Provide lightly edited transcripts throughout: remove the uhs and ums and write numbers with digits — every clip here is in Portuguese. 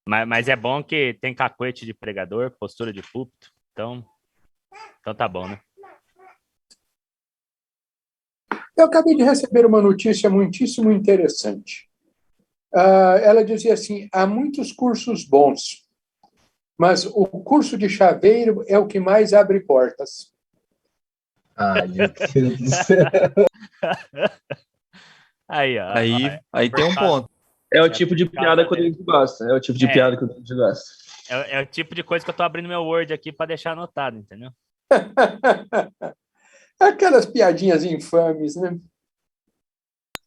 Mas é bom que tem cacuete de pregador, postura de púlpito. Então tá bom, né? Eu acabei de receber uma notícia muitíssimo interessante. Ela dizia assim: há muitos cursos bons, mas o curso de chaveiro é o que mais abre portas. Ai, meu Deus do céu. Aí, ó. Aí tem um ponto. É o tipo de piada que o David gosta. É o tipo de piada que o David gosta. É o tipo de coisa que eu tô abrindo meu Word aqui para deixar anotado, entendeu? Aquelas piadinhas infames, né?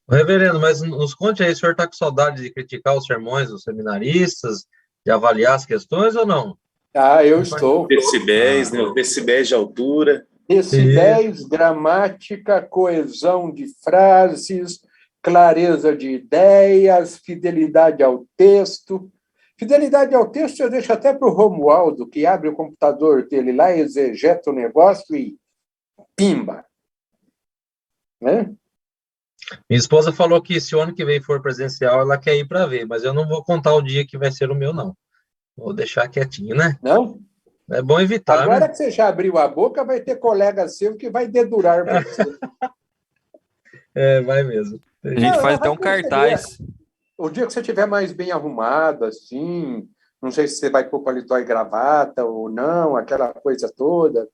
Reverendo, mas nos conte aí, o senhor está com saudade de criticar os sermões dos seminaristas, de avaliar as questões ou não? Eu estou. Decibéis, né? Os decibéis de altura. Decibéis, gramática, coesão de frases, clareza de ideias, fidelidade ao texto. Fidelidade ao texto eu deixo até para o Romualdo, que abre o computador dele lá, exegeta o negócio e pimba. Né? Minha esposa falou que se o ano que vem for presencial, ela quer ir para ver, mas eu não vou contar o dia que vai ser o meu, não. Vou deixar quietinho, né? Não? É bom evitar, Agora né? que você já abriu a boca, vai ter colega seu que vai dedurar você. Vai mesmo. A gente faz até um cartaz. O dia que você estiver mais bem arrumado, assim, não sei se você vai pôr paletó e gravata ou não, aquela coisa toda.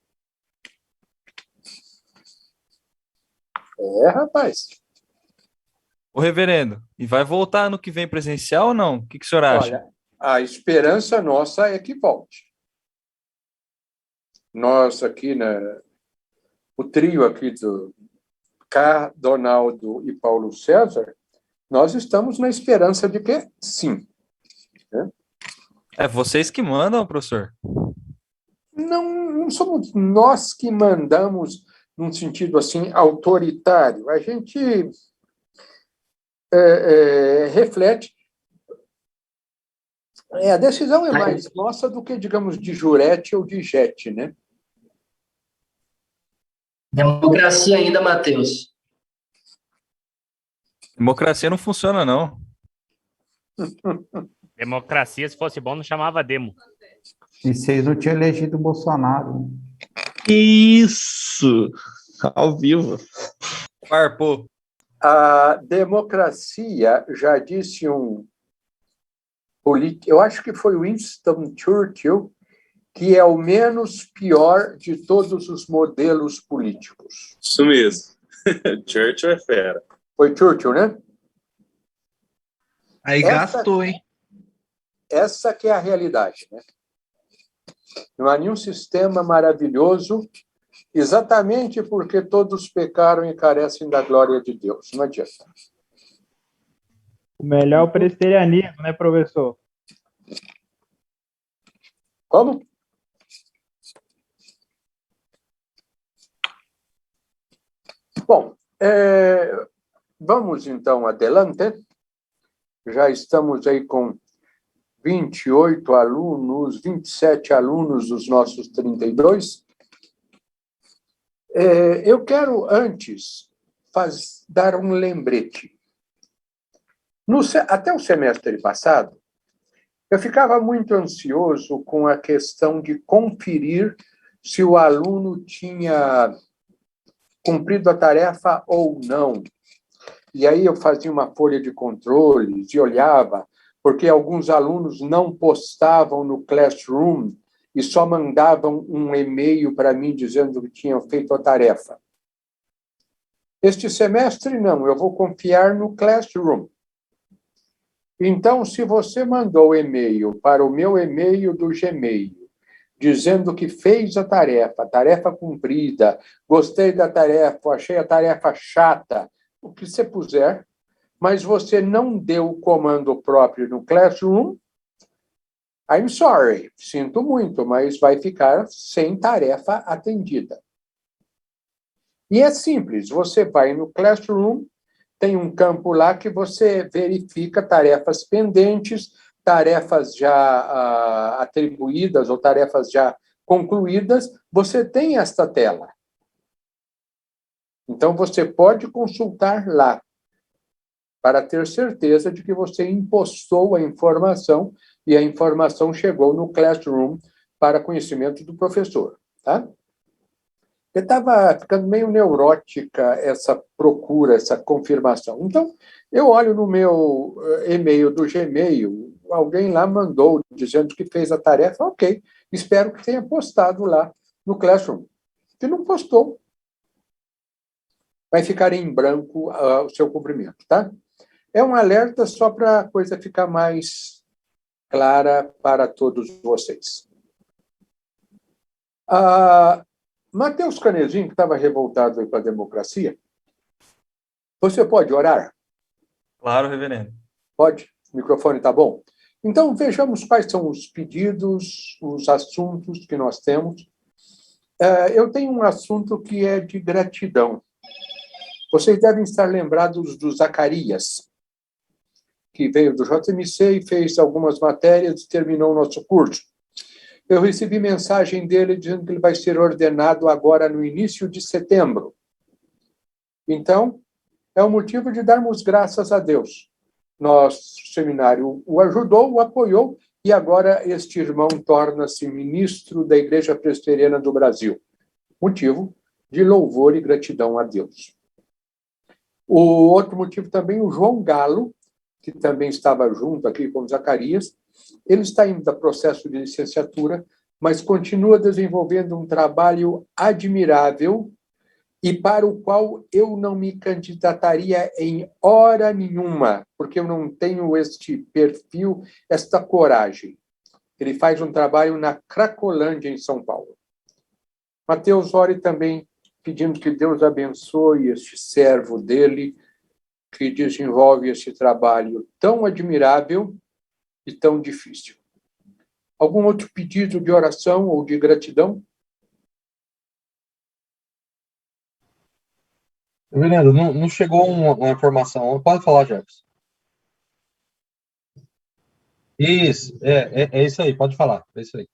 Rapaz. Ô, reverendo, e vai voltar ano que vem presencial ou não? O que o senhor acha? Olha, a esperança nossa é que volte. Nós aqui, o trio aqui do K, Donaldo e Paulo César, nós estamos na esperança de que sim. Né? É vocês que mandam, professor? Não somos nós que mandamos num sentido assim autoritário. A gente reflete. A decisão é mais nossa do que, digamos, de jurete ou de jete, né? Democracia ainda, Matheus. Democracia não funciona, não. Democracia, se fosse bom, não chamava demo. E vocês não tinham elegido o Bolsonaro. Isso! Ao vivo. Farpou. A democracia, já disse um político, eu acho que foi Winston Churchill, que é o menos pior de todos os modelos políticos. Isso mesmo. Churchill é fera. Foi Churchill, né? Aí gastou, hein? Essa que é a realidade, né? Não há nenhum sistema maravilhoso, exatamente porque todos pecaram e carecem da glória de Deus. Não adianta. O melhor é o presbiterianismo, né, professor? Como? Bom, vamos então adelante. Já estamos aí com 28 alunos, 27 alunos dos nossos 32. Eu quero, antes, dar um lembrete. Até o semestre passado, eu ficava muito ansioso com a questão de conferir se o aluno tinha cumprido a tarefa ou não. E aí eu fazia uma folha de controles e olhava, porque alguns alunos não postavam no Classroom e só mandavam um e-mail para mim dizendo que tinham feito a tarefa. Este semestre, não, eu vou confiar no Classroom. Então, se você mandou e-mail para o meu e-mail do Gmail, dizendo que fez a tarefa cumprida, gostei da tarefa, achei a tarefa chata, o que você puser, mas você não deu o comando próprio no Classroom, I'm sorry, sinto muito, mas vai ficar sem tarefa atendida. E é simples, você vai no Classroom, tem um campo lá que você verifica tarefas pendentes, tarefas já atribuídas ou tarefas já concluídas, você tem esta tela. Então, você pode consultar lá para ter certeza de que você impostou a informação e a informação chegou no classroom para conhecimento do professor. Tá? Eu estava ficando meio neurótica essa procura, essa confirmação. Então, eu olho no meu e-mail do Gmail, alguém lá mandou dizendo que fez a tarefa, ok, espero que tenha postado lá no Classroom. Se não postou, vai ficar em branco o seu cumprimento, tá? É um alerta só para a coisa ficar mais clara para todos vocês. Matheus Canezinho, que estava revoltado aí com a democracia, você pode orar? Claro, reverendo. Pode? O microfone está bom? Então, vejamos quais são os pedidos, os assuntos que nós temos. Eu tenho um assunto que é de gratidão. Vocês devem estar lembrados do Zacarias, que veio do JMC e fez algumas matérias e terminou o nosso curso. Eu recebi mensagem dele dizendo que ele vai ser ordenado agora no início de setembro. Então, é um motivo de darmos graças a Deus. Nosso seminário o ajudou, o apoiou, e agora este irmão torna-se ministro da Igreja Presbiteriana do Brasil. Motivo de louvor e gratidão a Deus. O outro motivo também, o João Galo, que também estava junto aqui com o Zacarias, ele está indo no processo de licenciatura, mas continua desenvolvendo um trabalho admirável e para o qual eu não me candidataria em hora nenhuma, porque eu não tenho este perfil, esta coragem. Ele faz um trabalho na Cracolândia, em São Paulo. Mateus, ore também pedindo que Deus abençoe este servo dele, que desenvolve esse trabalho tão admirável e tão difícil. Algum outro pedido de oração ou de gratidão? Reverendo, não chegou uma informação. Pode falar, Jefferson. Isso, é isso aí, pode falar. É isso aí.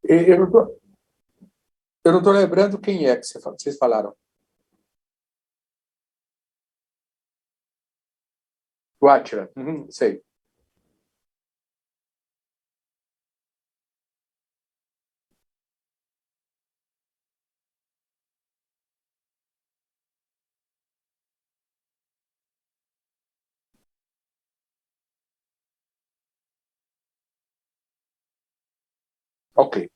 Eu não estou lembrando quem é que vocês falaram. O Átila. Sei. Ok.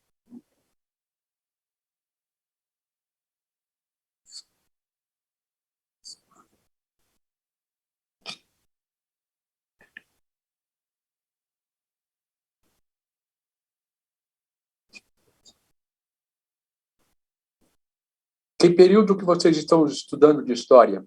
Que período que vocês estão estudando de história?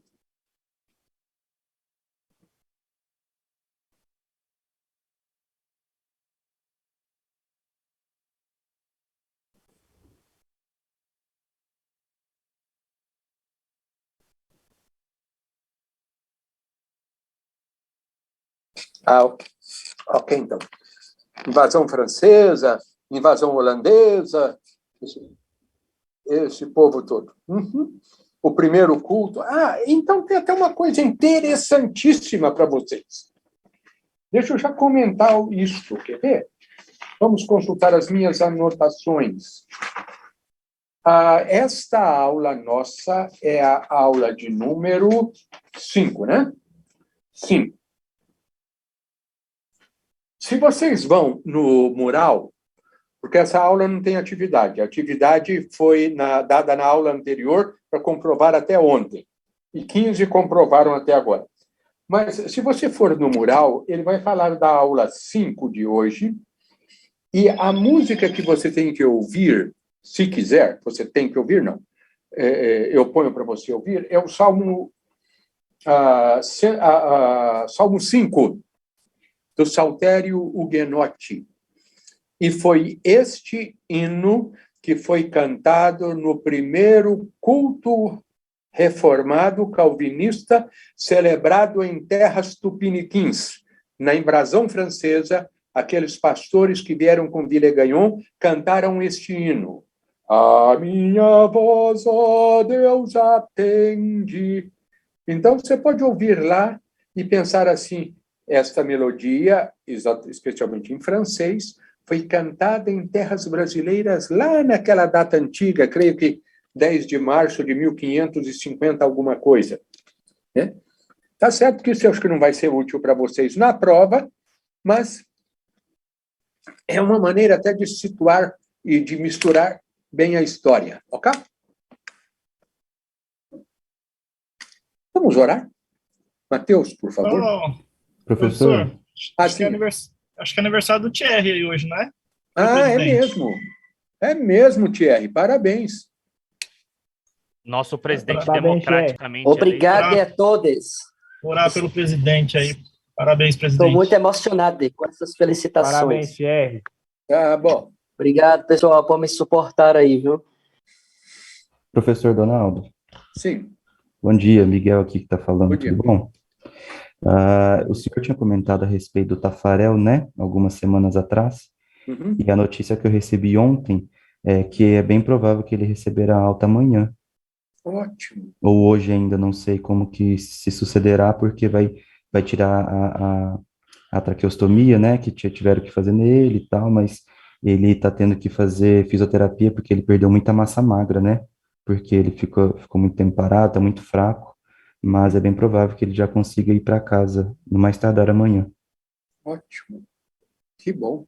Ok, então. Invasão francesa, invasão holandesa, esse povo todo. O primeiro culto. Então tem até uma coisa interessantíssima para vocês. Deixa eu já comentar isso, quer ver? Vamos consultar as minhas anotações. Esta aula nossa é a aula de número 5, né? 5. Se vocês vão no mural, porque essa aula não tem atividade, a atividade foi dada na aula anterior para comprovar até ontem, e 15 comprovaram até agora. Mas, se você for no mural, ele vai falar da aula 5 de hoje, e a música que você tem que ouvir, se quiser, você tem que ouvir, não, eu ponho para você ouvir, é o Salmo 5, do Saltério Huguenote. E foi este hino que foi cantado no primeiro culto reformado calvinista celebrado em terras tupiniquins. Na invasão francesa, aqueles pastores que vieram com Villegagnon cantaram este hino. A minha voz, ó Deus, atende. Então, você pode ouvir lá e pensar assim, esta melodia, especialmente em francês, foi cantada em terras brasileiras lá naquela data antiga, creio que 10 de março de 1550, alguma coisa. Né? Tá certo que isso eu acho que não vai ser útil para vocês na prova, mas é uma maneira até de situar e de misturar bem a história, ok? Vamos orar? Mateus, por favor. Não, Professor, acho que é aniversário do Thierry aí hoje, não é? É mesmo. É mesmo, Thierry. Parabéns. Nosso presidente Parabéns, democraticamente Obrigado eleito. a todos. Orar pelo presidente aí. Parabéns, Estou presidente. muito emocionado com essas felicitações. Parabéns, Thierry. Tá bom. Obrigado, pessoal, por me suportar aí, viu? professor Donaldo, Sim. bom dia, Miguel aqui que está falando, Bom dia. tudo bom? O senhor tinha comentado a respeito do Tafarel, né, algumas semanas atrás, Uhum. e a notícia que eu recebi ontem é que é bem provável que ele receberá alta amanhã, Ótimo. ou hoje ainda, não sei como que se sucederá, porque vai tirar a traqueostomia, né, que tiveram que fazer nele e tal, mas ele está tendo que fazer fisioterapia porque ele perdeu muita massa magra, né, porque ele ficou muito tempo parado, está muito fraco, mas é bem provável que ele já consiga ir para casa, no mais tardar amanhã. Ótimo. Que bom.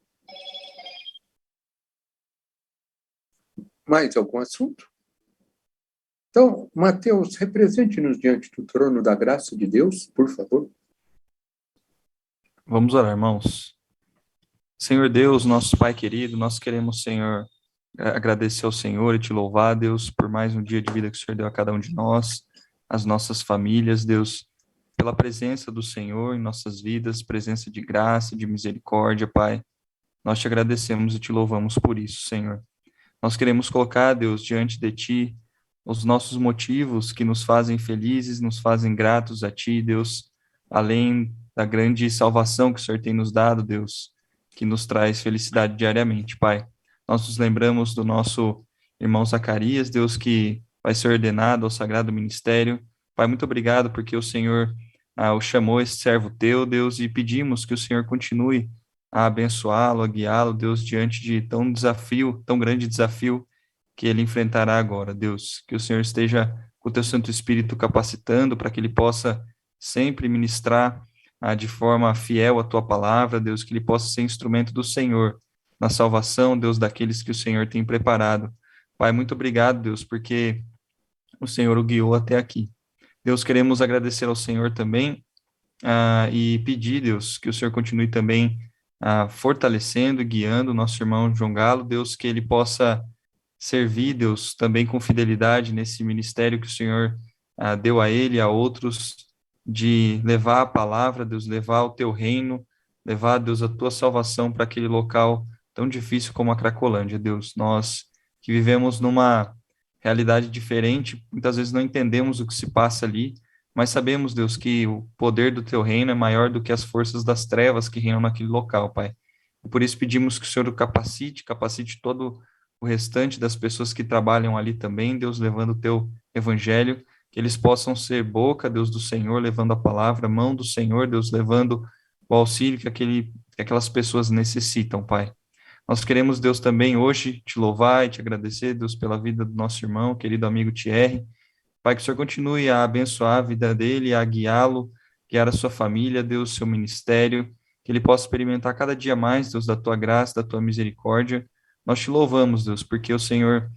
Mais algum assunto? Então, Mateus, represente-nos diante do trono da graça de Deus, por favor. Vamos orar, irmãos. Senhor Deus, nosso Pai querido, nós queremos, Senhor, agradecer ao Senhor e te louvar, Deus, por mais um dia de vida que o Senhor deu a cada um de nós, as nossas famílias, Deus, pela presença do Senhor em nossas vidas, presença de graça, de misericórdia, Pai. Nós te agradecemos e te louvamos por isso, Senhor. Nós queremos colocar, Deus, diante de Ti, os nossos motivos que nos fazem felizes, nos fazem gratos a Ti, Deus, além da grande salvação que o Senhor tem nos dado, Deus, que nos traz felicidade diariamente, Pai. Nós nos lembramos do nosso irmão Zacarias, Deus, que vai ser ordenado ao sagrado ministério. Pai, muito obrigado porque o Senhor o chamou esse servo teu, Deus, e pedimos que o Senhor continue a abençoá-lo, a guiá-lo, Deus, diante de tão grande desafio que ele enfrentará agora, Deus. Que o Senhor esteja com o teu Santo Espírito capacitando para que ele possa sempre ministrar de forma fiel a tua palavra, Deus, que ele possa ser instrumento do Senhor na salvação, Deus, daqueles que o Senhor tem preparado. Pai, muito obrigado, Deus, porque o Senhor o guiou até aqui. Deus, queremos agradecer ao Senhor também e pedir, Deus, que o Senhor continue também fortalecendo e guiando o nosso irmão João Galo, Deus, que ele possa servir, Deus, também com fidelidade nesse ministério que o Senhor deu a ele e a outros, de levar a palavra, Deus, levar o teu reino, levar, Deus, a tua salvação para aquele local tão difícil como a Cracolândia, Deus. Nós que vivemos numa realidade diferente, muitas vezes não entendemos o que se passa ali, mas sabemos, Deus, que o poder do teu reino é maior do que as forças das trevas que reinam naquele local, Pai. E por isso pedimos que o Senhor o capacite todo o restante das pessoas que trabalham ali também, Deus, levando o teu evangelho, que eles possam ser boca, Deus, do Senhor, levando a palavra, mão do Senhor, Deus, levando o auxílio que aquelas pessoas necessitam, Pai. Nós queremos, Deus, também hoje te louvar e te agradecer, Deus, pela vida do nosso irmão, querido amigo Thierry. Pai, que o Senhor continue a abençoar a vida dele, a guiá-lo, guiar a sua família, Deus, seu ministério, que ele possa experimentar cada dia mais, Deus, da tua graça, da tua misericórdia. Nós te louvamos, Deus, porque o Senhor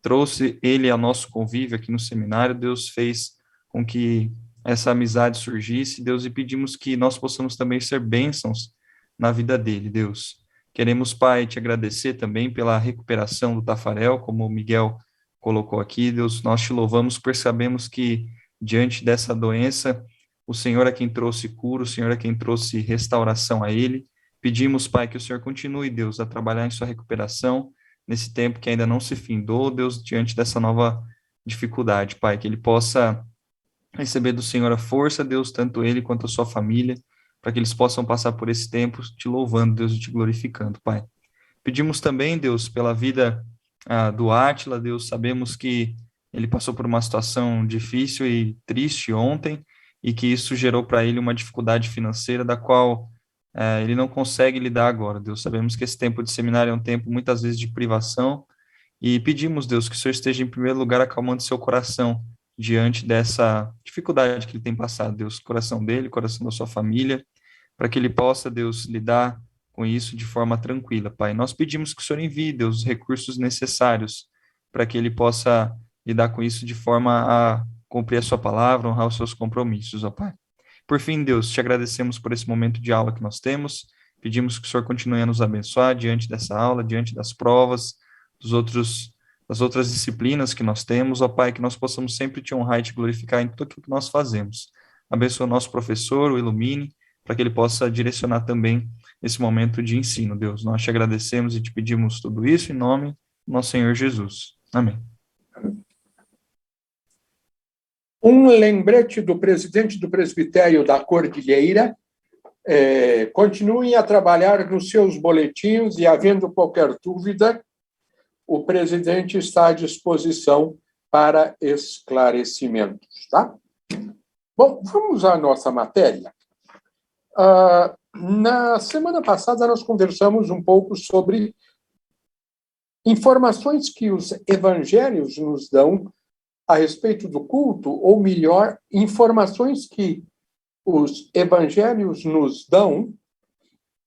trouxe ele ao nosso convívio aqui no seminário, Deus fez com que essa amizade surgisse, Deus, e pedimos que nós possamos também ser bênçãos na vida dele, Deus. Queremos, Pai, te agradecer também pela recuperação do Tafarel, como o Miguel colocou aqui, Deus, nós te louvamos, porque sabemos que diante dessa doença, o Senhor é quem trouxe cura, o Senhor é quem trouxe restauração a ele. Pedimos, Pai, que o Senhor continue, Deus, a trabalhar em sua recuperação, nesse tempo que ainda não se findou, Deus, diante dessa nova dificuldade, Pai, que ele possa receber do Senhor a força, Deus, tanto ele quanto a sua família, para que eles possam passar por esse tempo te louvando, Deus, e te glorificando, Pai. Pedimos também, Deus, pela vida do Átila, Deus, sabemos que ele passou por uma situação difícil e triste ontem, e que isso gerou para ele uma dificuldade financeira da qual ele não consegue lidar agora, Deus. Sabemos que esse tempo de seminário é um tempo, muitas vezes, de privação, e pedimos, Deus, que o Senhor esteja em primeiro lugar acalmando seu coração diante dessa dificuldade que ele tem passado, Deus, coração dele, coração da sua família, para que ele possa, Deus, lidar com isso de forma tranquila, Pai. Nós pedimos que o Senhor envie, Deus, os recursos necessários para que ele possa lidar com isso de forma a cumprir a sua palavra, honrar os seus compromissos, ó Pai. Por fim, Deus, te agradecemos por esse momento de aula que nós temos, pedimos que o Senhor continue a nos abençoar diante dessa aula, diante das provas, das outras disciplinas que nós temos, ó Pai, que nós possamos sempre te honrar e te glorificar em tudo aquilo que nós fazemos. Abençoa o nosso professor, o ilumine, para que ele possa direcionar também esse momento de ensino, Deus. Nós te agradecemos e te pedimos tudo isso em nome do nosso Senhor Jesus. Amém. Um lembrete do presidente do presbitério da Cordilheira: continuem a trabalhar nos seus boletins e, havendo qualquer dúvida, o presidente está à disposição para esclarecimentos, tá? Bom, vamos à nossa matéria. Na semana passada, nós conversamos um pouco sobre informações que os evangelhos nos dão a respeito do culto, ou melhor, informações que os evangelhos nos dão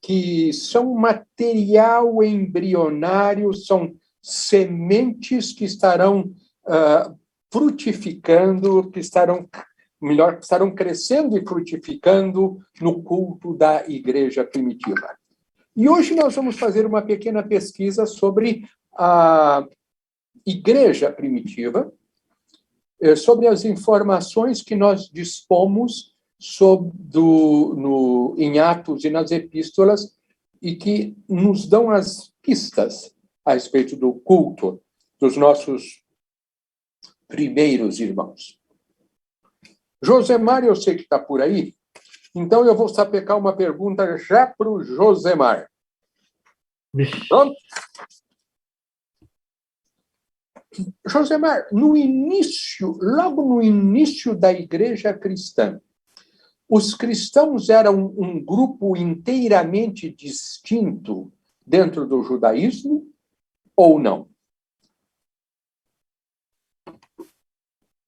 que são material embrionário, são sementes que estarão frutificando, que estarão crescendo e frutificando no culto da igreja primitiva. E hoje nós vamos fazer uma pequena pesquisa sobre a igreja primitiva, sobre as informações que nós dispomos em Atos e nas epístolas, e que nos dão as pistas a respeito do culto dos nossos primeiros irmãos. Josemar, eu sei que está por aí, então eu vou sapecar uma pergunta já para o Josemar. Pronto? Josemar, logo no início da igreja cristã, os cristãos eram um grupo inteiramente distinto dentro do judaísmo ou não?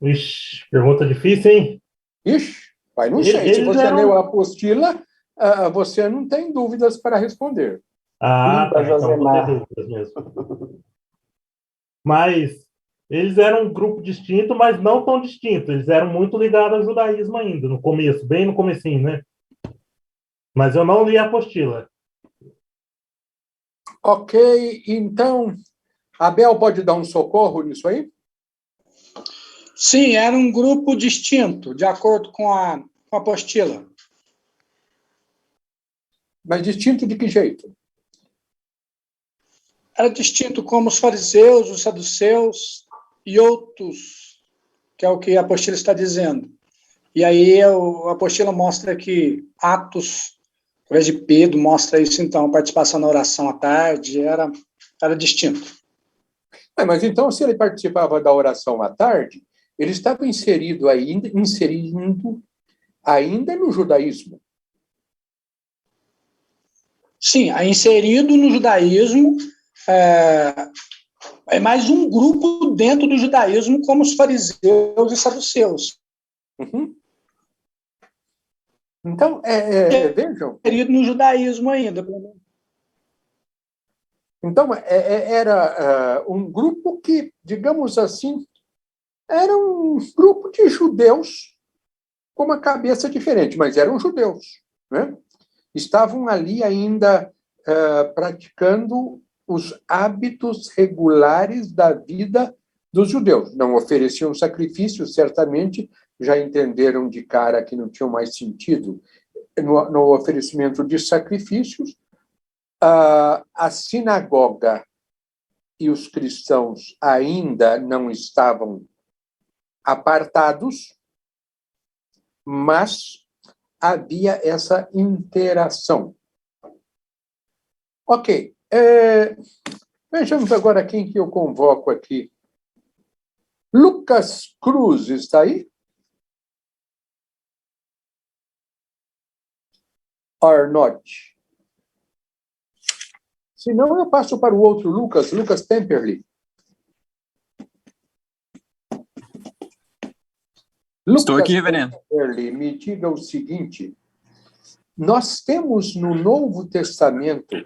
Ixi, pergunta difícil, hein? Ixi, pai, não sei. Se você leu a apostila, você não tem dúvidas para responder. Tá, então vou ter dúvidas mesmo. Mas eles eram um grupo distinto, mas não tão distinto. Eles eram muito ligados ao judaísmo ainda, no começo, bem no comecinho, né? Mas eu não li a apostila. Ok, então, Abel pode dar um socorro nisso aí? Sim, era um grupo distinto, de acordo com a apostila. Mas distinto de que jeito? Era distinto como os fariseus, os saduceus e outros, que é o que a apostila está dizendo. E aí a apostila mostra que Atos, através de Pedro, mostra isso, então, a participação na oração à tarde era distinto. Mas então, se ele participava da oração à tarde, ele estava inserindo ainda no judaísmo. Sim, inserido no judaísmo, é mais um grupo dentro do judaísmo, como os fariseus e saduceus. Uhum. Então, vejam. Inserido no judaísmo ainda. Então, era um grupo que, digamos assim, era um grupo de judeus com uma cabeça diferente, mas eram judeus, né? Estavam ali ainda praticando os hábitos regulares da vida dos judeus. Não ofereciam sacrifícios, certamente, já entenderam de cara que não tinham mais sentido no oferecimento de sacrifícios. A sinagoga e os cristãos ainda não estavam apartados, mas havia essa interação. Ok. Vejamos agora quem que eu convoco aqui. Lucas Cruz está aí? Or not? Se não, eu passo para o outro Lucas, Lucas Temperley. Estou aqui, reverendo. Temperley, me diga o seguinte: nós temos no Novo Testamento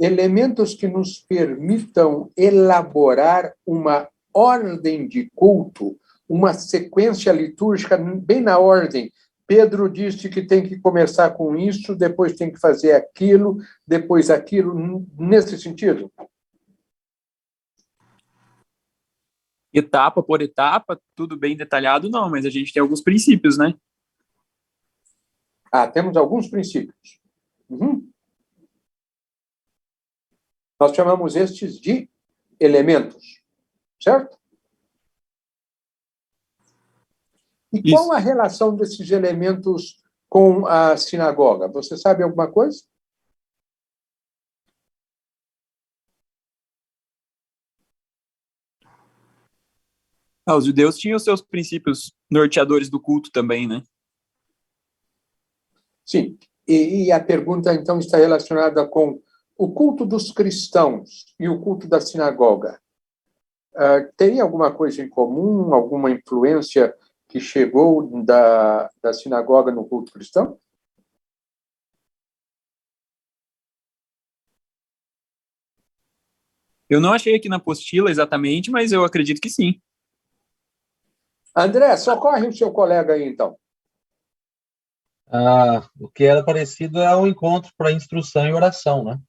elementos que nos permitam elaborar uma ordem de culto, uma sequência litúrgica bem na ordem. Pedro disse que tem que começar com isso, depois tem que fazer aquilo, depois aquilo, nesse sentido? Etapa por etapa, tudo bem detalhado, não, mas a gente tem alguns princípios, né? Temos alguns princípios. Uhum. Nós chamamos estes de elementos, certo? E qual a relação desses elementos com a sinagoga? Você sabe alguma coisa? Os judeus tinham os seus princípios norteadores do culto também, né? Sim. E a pergunta, então, está relacionada com o culto dos cristãos e o culto da sinagoga. Tem alguma coisa em comum, alguma influência que chegou da sinagoga no culto cristão? Eu não achei aqui na apostila exatamente, mas eu acredito que sim. André, socorre o seu colega aí, então. O que era parecido é o encontro para instrução e oração, né?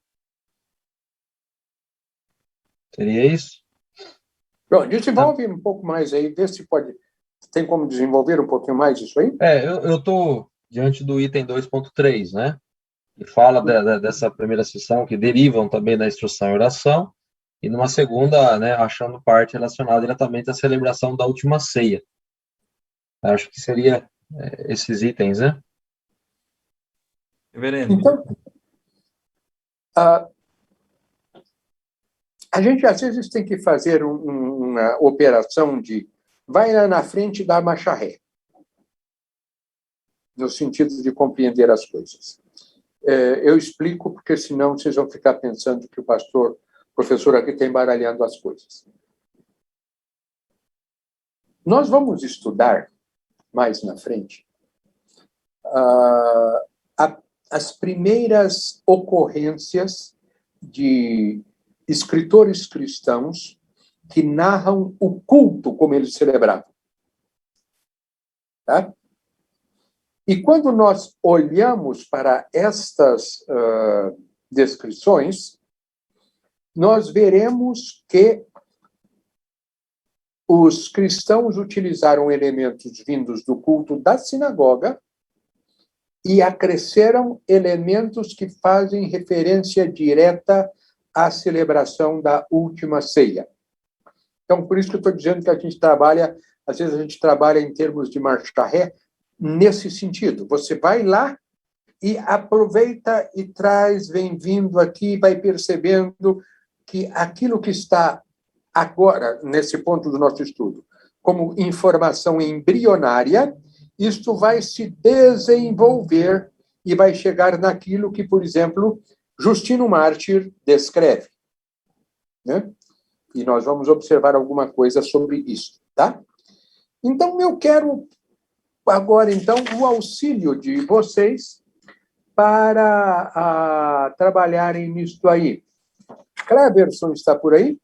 Seria isso? Bom, desenvolve um pouco mais aí, vê se pode. Tem como desenvolver um pouquinho mais isso aí? Eu estou diante do item 2.3, né? Que fala dessa primeira sessão, que derivam também da instrução e oração, e numa segunda, né, achando parte relacionada diretamente à celebração da última ceia. Acho que seria esses itens, né? Reverendo. Então, a gente às vezes tem que fazer uma operação de vai lá na frente e dá marcha ré, no sentido de compreender as coisas. Eu explico, porque senão vocês vão ficar pensando que o professor aqui está embaralhando as coisas. Nós vamos estudar, mais na frente, as primeiras ocorrências de escritores cristãos que narram o culto como eles celebravam. Tá? E quando nós olhamos para estas descrições, nós veremos que os cristãos utilizaram elementos vindos do culto da sinagoga e acresceram elementos que fazem referência direta à celebração da última ceia. Então, por isso que eu estou dizendo que a gente trabalha, às vezes a gente trabalha em termos de marcha ré, nesse sentido. Você vai lá e aproveita e traz, vem vindo aqui, vai percebendo que aquilo que está agora, nesse ponto do nosso estudo, como informação embrionária, isto vai se desenvolver e vai chegar naquilo que, por exemplo, Justino Mártir descreve. Né? E nós vamos observar alguma coisa sobre isso, tá? Então, eu quero agora, então, o auxílio de vocês para trabalharem nisto aí. Cleverson está por aí?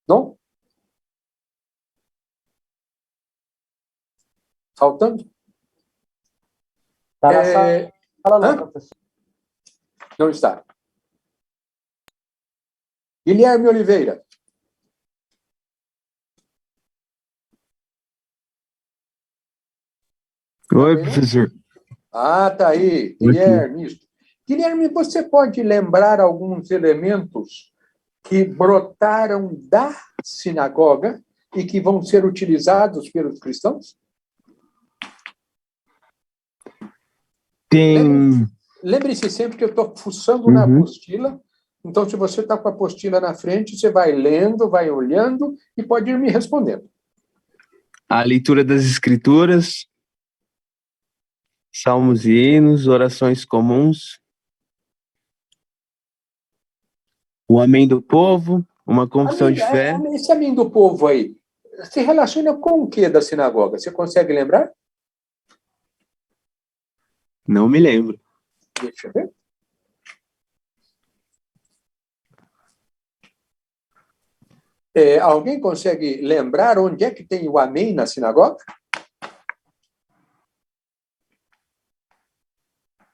Não? Faltando? Está na sala, não, professor. Não está. Guilherme Oliveira. Oi, professor. Tá aí. Guilherme. Guilherme, você pode lembrar alguns elementos que brotaram da sinagoga e que vão ser utilizados pelos cristãos? Lembre-se sempre que eu estou fuçando na apostila, então se você está com a apostila na frente, você vai lendo, vai olhando e pode ir me respondendo. A leitura das escrituras, salmos e hinos, orações comuns, o amém do povo, uma confissão de fé. Esse amém do povo aí, se relaciona com o que da sinagoga? Você consegue lembrar? Não me lembro. Deixa eu ver. Alguém consegue lembrar onde é que tem o amém na sinagoga?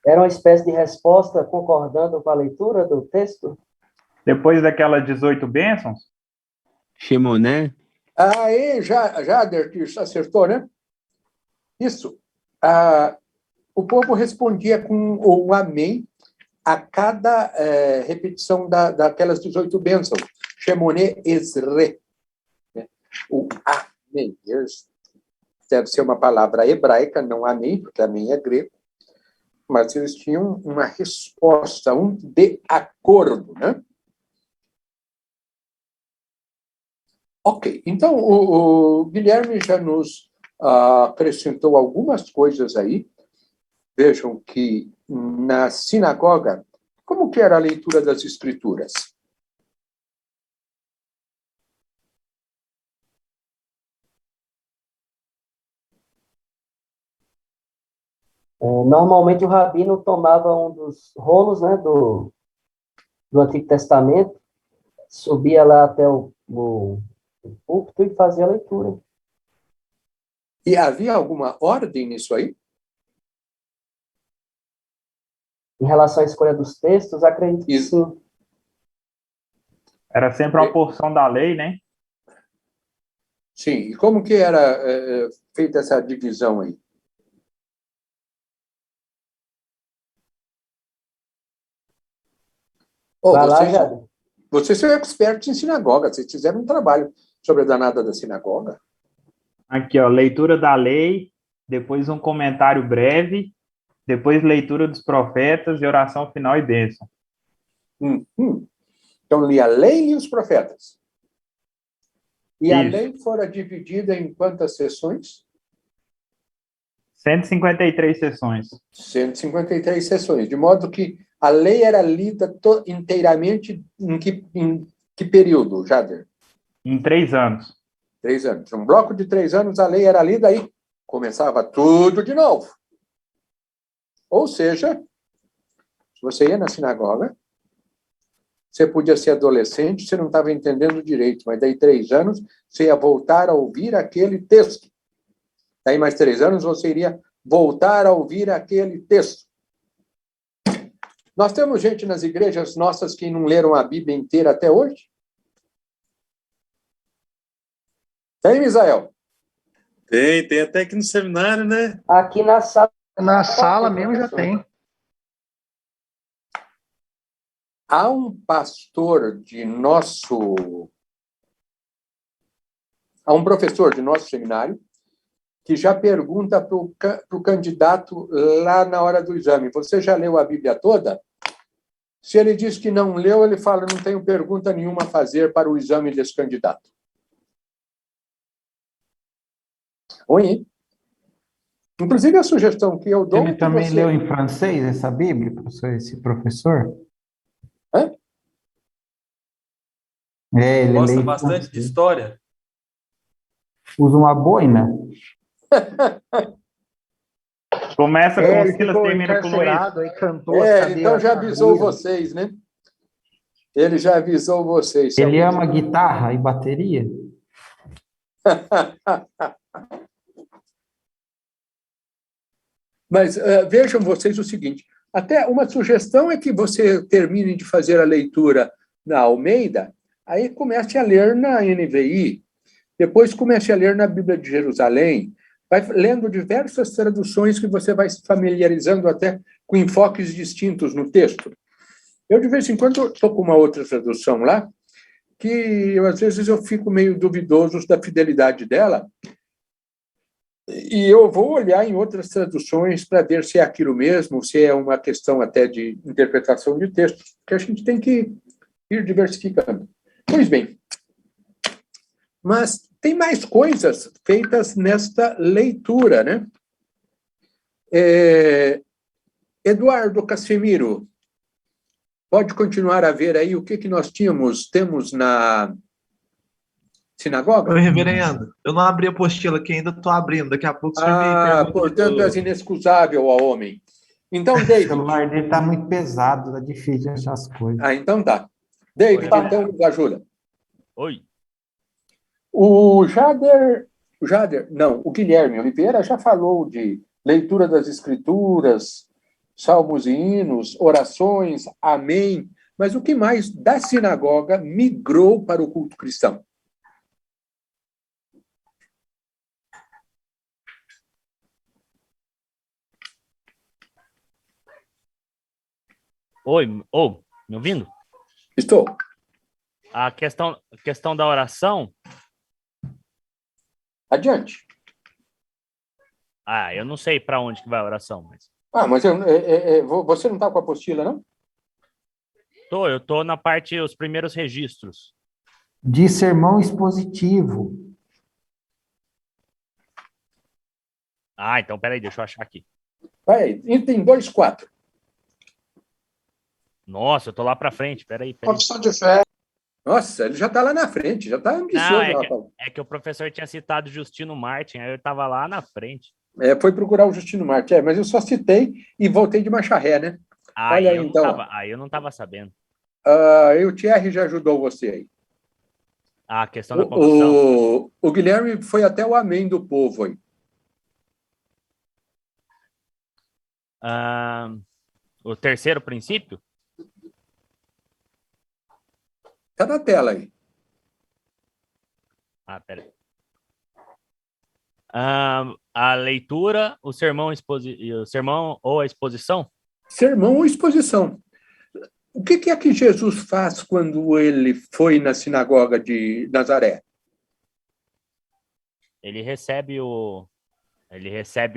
Era uma espécie de resposta concordando com a leitura do texto? Depois daquelas 18 bênçãos? Shemoné. Aí, já Dertir, acertou, né? Isso. O povo respondia com um amém a cada repetição daquelas 18 bênçãos. Shemoné Ezre. O amém. Deve ser uma palavra hebraica, não amém, porque amém é grego. Mas eles tinham uma resposta, um de acordo, né? Ok, então o Guilherme já nos acrescentou algumas coisas aí. Vejam que na sinagoga, como que era a leitura das escrituras? Normalmente o rabino tomava um dos rolos, né, do Antigo Testamento, subia lá até o púlpito e fazia a leitura. E havia alguma ordem nisso aí? Em relação à escolha dos textos, acredito que sim. Era sempre uma porção da lei, né? Sim, e como que era feita essa divisão aí? Vocês são expertos em sinagoga, vocês fizeram um trabalho sobre a danada da sinagoga. Aqui, ó, leitura da lei, depois um comentário breve, depois leitura dos profetas e oração final e bênção. Então, li a lei e os profetas. E a Isso. lei fora dividida em quantas sessões? 153 sessões. 153 sessões, de modo que a lei era lida inteiramente em que período, Jader? Em 3 anos. 3 anos. Um bloco de 3 anos, a lei era lida aí. Começava tudo de novo. Ou seja, se você ia na sinagoga, você podia ser adolescente, você não estava entendendo direito, mas daí 3 anos, você ia voltar a ouvir aquele texto. Daí mais 3 anos, você iria voltar a ouvir aquele texto. Nós temos gente nas igrejas nossas que não leram a Bíblia inteira até hoje? Tem, Misael? Tem até aqui no seminário, né? Aqui na sala. Na sala mesmo já tem. Há um pastor de nosso... Há um professor de nosso seminário que já pergunta para o candidato lá na hora do exame: você já leu a Bíblia toda? Se ele diz que não leu, ele fala: não tenho pergunta nenhuma a fazer para o exame desse candidato. Ruim, hein? Inclusive, a sugestão que eu dou... Ele também leu em francês essa Bíblia, esse professor? Hã? Ele Gosta lê bastante de história? Usa uma boina. Começa com ele Silas, ficou termina com Luiz. encarcerado e cantou as cadeiras então já avisou caíram. vocês, né? Ele já avisou vocês. Ele ama guitarra e bateria? Mas vejam vocês o seguinte, até uma sugestão é que você termine de fazer a leitura na Almeida, aí comece a ler na NVI, depois comece a ler na Bíblia de Jerusalém, vai lendo diversas traduções que você vai se familiarizando até com enfoques distintos no texto. Eu, de vez em quando, estou com uma outra tradução lá, que às vezes eu fico meio duvidoso da fidelidade dela, e eu vou olhar em outras traduções para ver se é aquilo mesmo, se é uma questão até de interpretação de texto, que a gente tem que ir diversificando. Pois bem, mas tem mais coisas feitas nesta leitura, né? Eduardo Casemiro, pode continuar a ver aí o que nós temos na sinagoga? Oi, reverendo. Eu não abri a apostila aqui ainda, estou abrindo. Daqui a pouco você me pergunta. Portanto, és inexcusável ao homem. Então, David. O celular dele está muito pesado, está difícil achar as coisas. Então tá. David, então, nos ajuda. Oi. O Guilherme Oliveira já falou de leitura das Escrituras, salmos e hinos, orações, amém. Mas o que mais da sinagoga migrou para o culto cristão? Oi, me ouvindo? Estou. A questão da oração. Adiante. Eu não sei para onde que vai a oração, mas. Mas você não está com a apostila, não? Eu tô na parte, os primeiros registros. De sermão expositivo. Então peraí, deixa eu achar aqui. Vai, item 2.4. Nossa, eu tô lá para frente, peraí. Opção de fé. Nossa, ele já está lá na frente, já está ambicioso. Não, é que o professor tinha citado Justino Martin, aí eu estava lá na frente. Foi procurar o Justino Martin, mas eu só citei e voltei de marcha ré, né? Olha aí, então. Aí eu não estava sabendo. E o Thierry já ajudou você aí. A questão da confissão. O Guilherme foi até o amém do povo aí. O terceiro princípio? Está na tela aí. Peraí. A leitura, o sermão ou a exposição? Sermão ou exposição. O que é que Jesus faz quando ele foi na sinagoga de Nazaré? Ele recebe o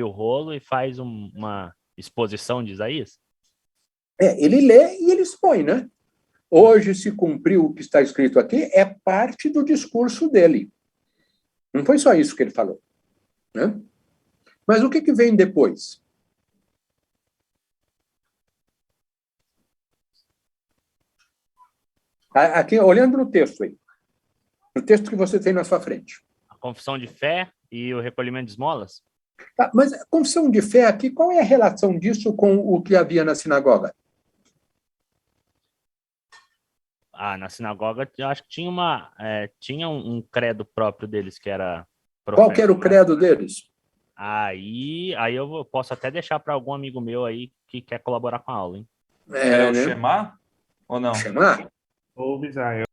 rolo e faz uma exposição de Isaías? Ele lê e ele expõe, né? Hoje se cumpriu o que está escrito aqui, é parte do discurso dele. Não foi só isso que ele falou, né? Mas o que vem depois? Aqui, olhando no texto aí, no texto que você tem na sua frente. A confissão de fé e o recolhimento de esmolas? Mas a confissão de fé aqui, qual é a relação disso com o que havia na sinagoga? Na sinagoga, eu acho que tinha um credo próprio deles, que era profeta. Qual que era o credo deles? Aí eu posso até deixar para algum amigo meu aí que quer colaborar com a aula, hein? É o Shema ou não? Shema? Ouve, Israel.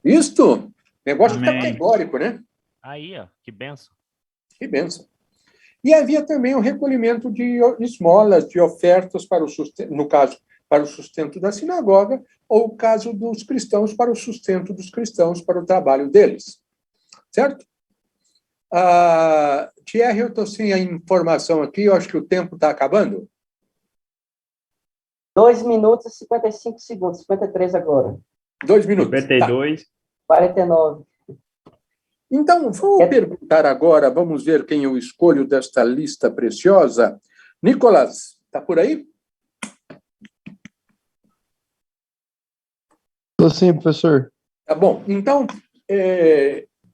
Isto? Negócio Amém. categórico, né? Aí, ó, que benção. Que benção. E havia também o recolhimento de esmolas, de ofertas para o sustento, no caso, para o sustento da sinagoga, ou o caso dos cristãos, para o sustento dos cristãos, para o trabalho deles. Certo? Thierry, eu estou sem a informação aqui, eu acho que o tempo está acabando. 2 minutos e 55 segundos, 53 agora. 2 minutos. 52. Tá. 49. Então, vou perguntar agora, vamos ver quem eu escolho desta lista preciosa. Nicolas, está por aí? Estou sim, professor. Tá bom. Então,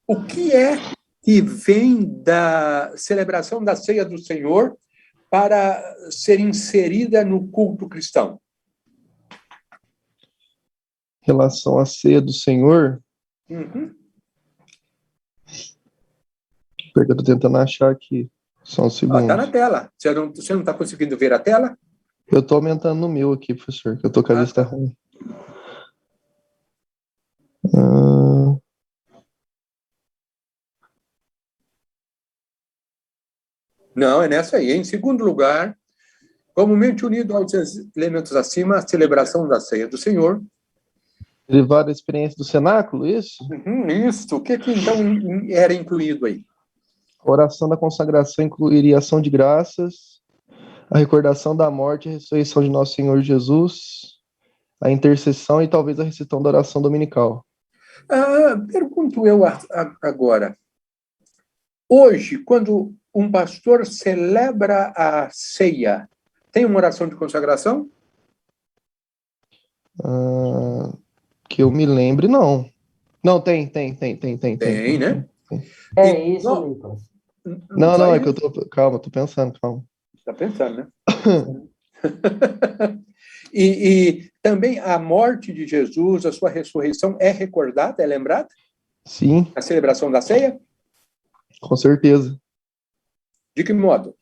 o que é que vem da celebração da Ceia do Senhor para ser inserida no culto cristão? Em relação à Ceia do Senhor, Estou tentando achar aqui. Só um segundo. Está na tela. Você não está conseguindo ver a tela? Eu estou aumentando no meu aqui, professor, que eu estou com a vista ruim. Não, é nessa aí. Em segundo lugar, comumente unido aos elementos acima, a celebração da ceia do Senhor. Derivado da experiência do cenáculo, isso? Isso. O que então era incluído aí? A oração da consagração incluiria a ação de graças, a recordação da morte e ressurreição de nosso Senhor Jesus, a intercessão e talvez a recitação da oração dominical. Pergunto eu agora. Hoje, quando um pastor celebra a ceia, tem uma oração de consagração? Que eu me lembre, não. Não, tem. Tem, né? Isso, Nicolas. Não, é que eu tô... Calma, tô pensando, calma. Está pensando, né? E também a morte de Jesus, a sua ressurreição, é recordada, é lembrada? Sim. A celebração da ceia? Com certeza. De que modo?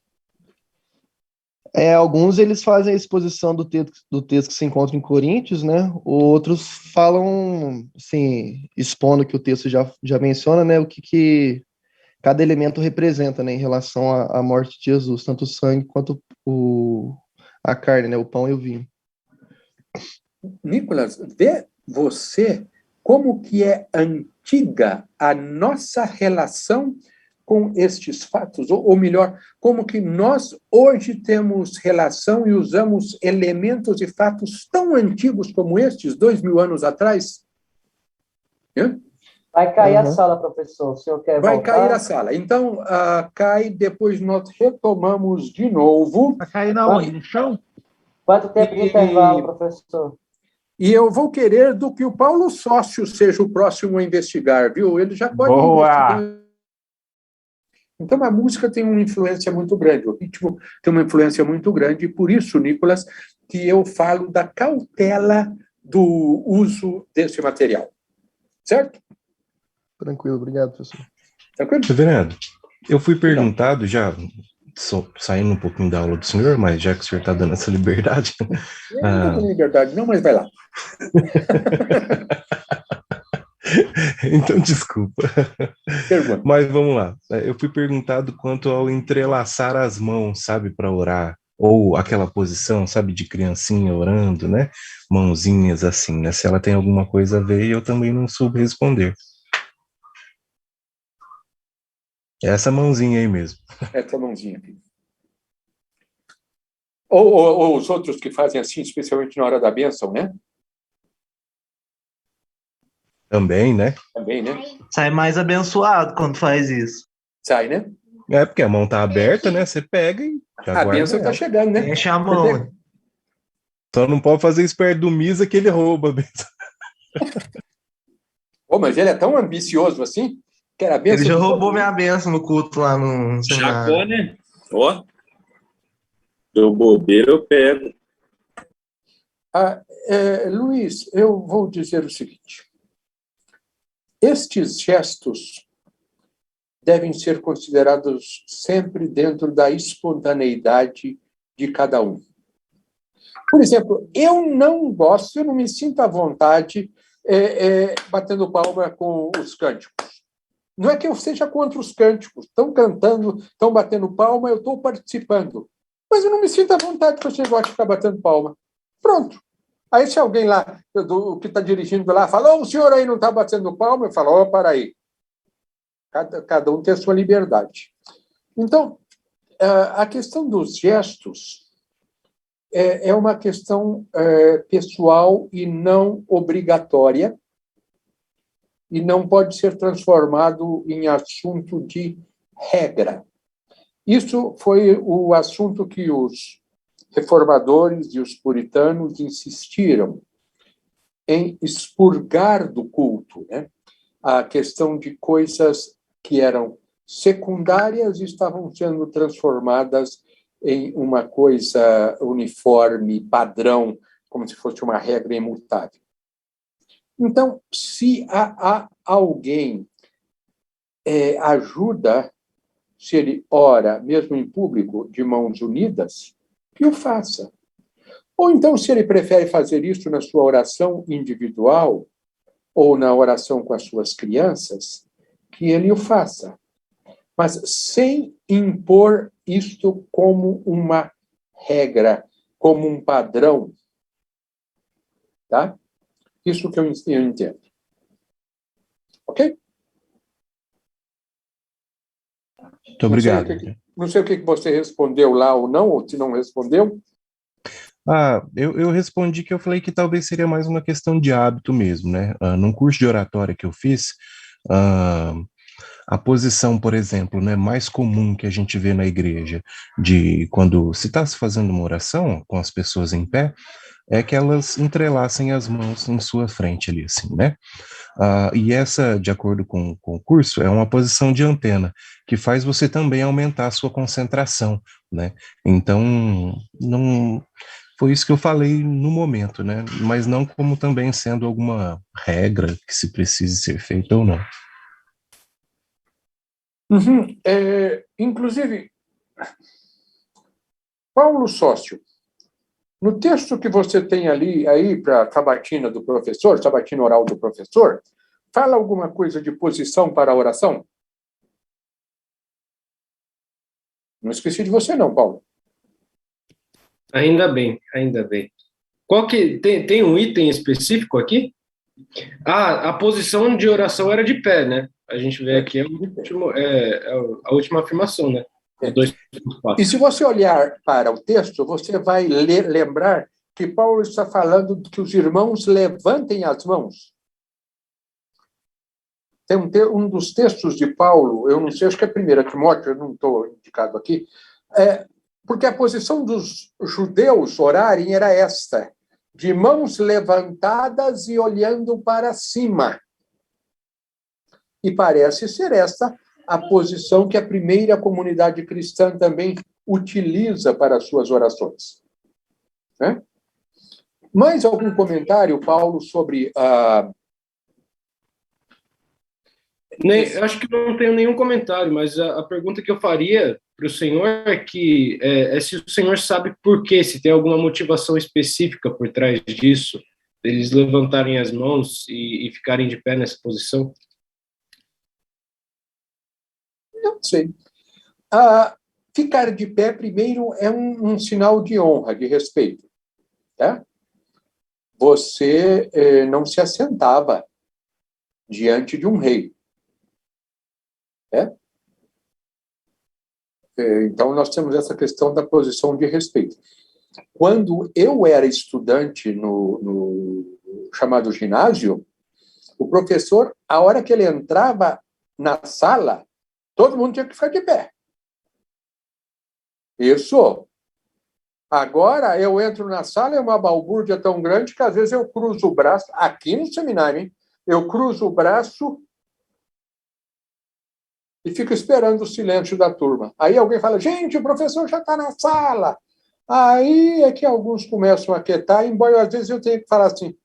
Alguns eles fazem a exposição do texto que se encontra em Coríntios, né? Outros falam, assim, expondo que o texto já menciona, né? O que cada elemento representa, né? Em relação à morte de Jesus, tanto o sangue quanto a carne, né? O pão e o vinho. Nicolas, vê você como que é antiga a nossa relação com estes fatos, ou melhor, como que nós hoje temos relação e usamos elementos e fatos tão antigos como estes, 2000 anos atrás? Vai cair a sala, professor. O senhor quer Vai voltar? cair a sala. Então, cai, depois nós retomamos de novo. Vai cair na onde? No chão? Quanto tempo de intervalo, professor? E eu vou querer do que o Paulo Sócio seja o próximo a investigar, viu? Ele já pode investigar. Então, a música tem uma influência muito grande, o ritmo tem uma influência muito grande, e por isso, Nicolas, que eu falo da cautela do uso desse material. Certo? Tranquilo, obrigado, professor. Tranquilo? Reverendo, eu fui perguntado, já saindo um pouquinho da aula do senhor, mas já que o senhor está dando essa liberdade... Eu não estou dando liberdade, não, mas vai lá. Então, desculpa. Pergunta. Mas vamos lá. Eu fui perguntado quanto ao entrelaçar as mãos, sabe, para orar, ou aquela posição, sabe, de criancinha orando, né? Mãozinhas assim, né? Se ela tem alguma coisa a ver, eu também não soube responder. É essa mãozinha aí mesmo. Essa mãozinha aqui. Ou os outros que fazem assim, especialmente na hora da bênção, né? Também, né? Também, né? Sai mais abençoado quando faz isso. Sai, né? É, porque a mão tá aberta, né? Você pega e já a bênção está chegando, né? Enche a mão. Só não pode fazer isso perto do Misa que ele rouba a bênção. Mas ele é tão ambicioso assim, que era a bênção. Ele já roubou minha bênção no culto lá no seminário. Chacou, né? Ó. Deu bobeira, eu pego. Luiz, eu vou dizer o seguinte. Estes gestos devem ser considerados sempre dentro da espontaneidade de cada um. Por exemplo, eu não gosto, eu não me sinto à vontade batendo palma com os cânticos. Não é que eu seja contra os cânticos. Estão cantando, estão batendo palma, eu estou participando. Mas eu não me sinto à vontade com esse negócio de ficar batendo palma. Pronto. Aí, se alguém lá, que está dirigindo lá, fala, o senhor aí não está batendo palma, eu falo, para aí. Cada um tem a sua liberdade. Então, a questão dos gestos é uma questão pessoal e não obrigatória, e não pode ser transformado em assunto de regra. Isso foi o assunto que os reformadores e os puritanos insistiram em expurgar do culto, né? A questão de coisas que eram secundárias e estavam sendo transformadas em uma coisa uniforme, padrão, como se fosse uma regra imutável. Então, se alguém ajuda, se ele ora, mesmo em público, de mãos unidas, que o faça. Ou então, se ele prefere fazer isso na sua oração individual ou na oração com as suas crianças, que ele o faça. mas sem impor isto como uma regra, como um padrão. Tá? Isso que eu entendo. Ok? Muito obrigado. Não sei o que você respondeu lá ou não, ou se não respondeu. Eu respondi que eu falei que talvez seria mais uma questão de hábito mesmo, né? Num curso de oratória que eu fiz, a posição, por exemplo, né, mais comum que a gente vê na igreja, de quando se está se fazendo uma oração com as pessoas em pé, é que elas entrelacem as mãos em sua frente ali, assim, né? E essa, de acordo com o curso, é uma posição de antena, que faz você também aumentar a sua concentração, né? Então, não foi isso que eu falei no momento, né? Mas não como também sendo alguma regra que se precise ser feita ou não. Uhum. Inclusive, Paulo Sócio, no texto que você tem aí para a sabatina do professor, sabatina oral do professor, fala alguma coisa de posição para a oração? Não esqueci de você não, Paulo. Ainda bem, ainda bem. Qual que tem um item específico aqui? A posição de oração era de pé, né? A gente vê aqui a última afirmação, né? E se você olhar para o texto, você vai lembrar que Paulo está falando que os irmãos levantem as mãos. Tem um dos textos de Paulo, eu não sei, acho que é 1 Timóteo, eu não estou indicado aqui, porque a posição dos judeus orarem era esta, de mãos levantadas e olhando para cima. E parece ser esta a posição que a primeira comunidade cristã também utiliza para as suas orações. Né? Mais algum comentário, Paulo, sobre acho que não tenho nenhum comentário, mas a pergunta que eu faria para o senhor é se o senhor sabe por quê, se tem alguma motivação específica por trás disso, eles levantarem as mãos e ficarem de pé nessa posição. Não sei. Ficar de pé, primeiro, é um sinal de honra, de respeito. Tá? Você não se assentava diante de um rei. Né? Então, nós temos essa questão da posição de respeito. Quando eu era estudante no chamado ginásio, o professor, a hora que ele entrava na sala, todo mundo tinha que ficar de pé. Isso. Agora, eu entro na sala, é uma balbúrdia tão grande que, às vezes, eu cruzo o braço, aqui no seminário, hein? Eu cruzo o braço e fico esperando o silêncio da turma. Aí alguém fala, gente, o professor já está na sala. Aí é que alguns começam a quietar, embora, às vezes, eu tenho que falar assim,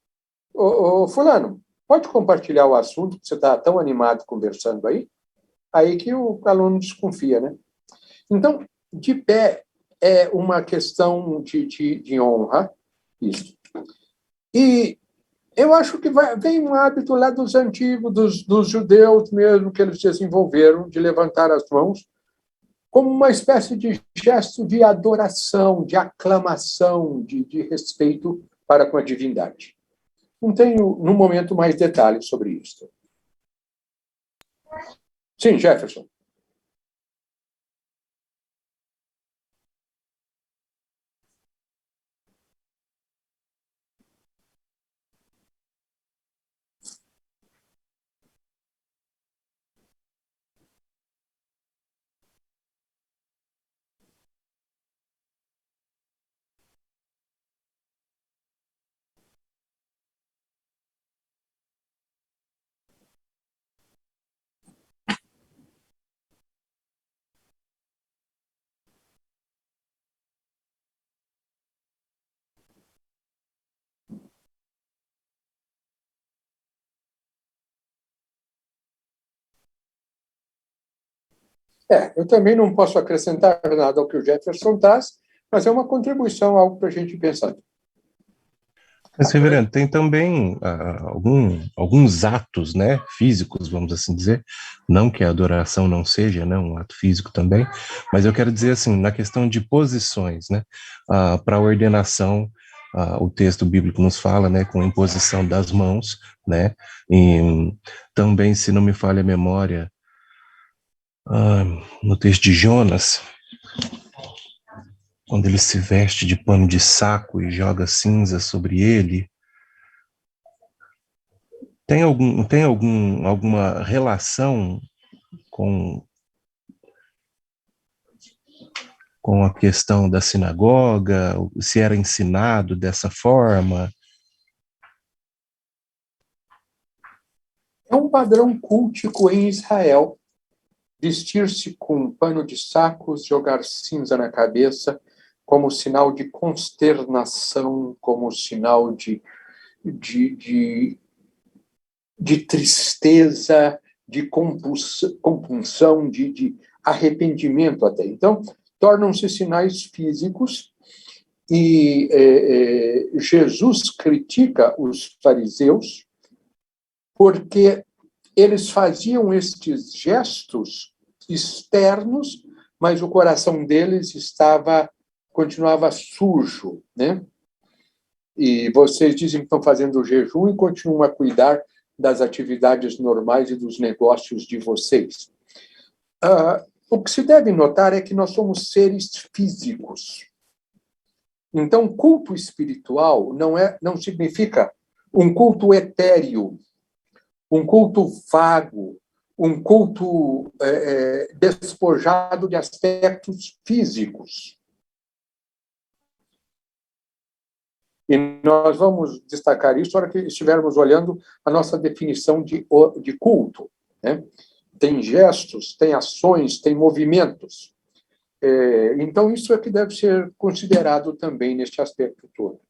ô, fulano, pode compartilhar o assunto, que você está tão animado conversando aí? Aí que o aluno desconfia, né? Então, de pé é uma questão de honra, isso. E eu acho que vem um hábito lá dos antigos, dos judeus mesmo, que eles desenvolveram, de levantar as mãos, como uma espécie de gesto de adoração, de aclamação, de respeito para com a divindade. Não tenho, no momento, mais detalhes sobre isso. Sim, Jefferson. Eu também não posso acrescentar nada ao que o Jefferson traz, mas é uma contribuição, algo para a gente pensar. Mas, reverendo, tem também alguns atos, né, físicos, vamos assim dizer, não que a adoração não seja, né, um ato físico também, mas eu quero dizer assim, na questão de posições, né, para a ordenação, o texto bíblico nos fala, né, com imposição das mãos, né, e também, se não me falha a memória, no texto de Jonas, quando ele se veste de pano de saco e joga cinza sobre ele, tem alguma relação com a questão da sinagoga, se era ensinado dessa forma? É um padrão cultico em Israel, vestir-se com um pano de sacos, jogar cinza na cabeça, como sinal de consternação, como sinal de tristeza, de compunção, de arrependimento até. Então, tornam-se sinais físicos e Jesus critica os fariseus porque eles faziam estes gestos externos, mas o coração deles continuava sujo, né? E vocês dizem que estão fazendo o jejum e continuam a cuidar das atividades normais e dos negócios de vocês. O que se deve notar é que nós somos seres físicos. Então, culto espiritual não significa um culto etéreo, um culto vago, um culto despojado de aspectos físicos. E nós vamos destacar isso na hora que estivermos olhando a nossa definição de culto, né? Tem gestos, tem ações, tem movimentos. Então, isso é que deve ser considerado também neste aspecto todo.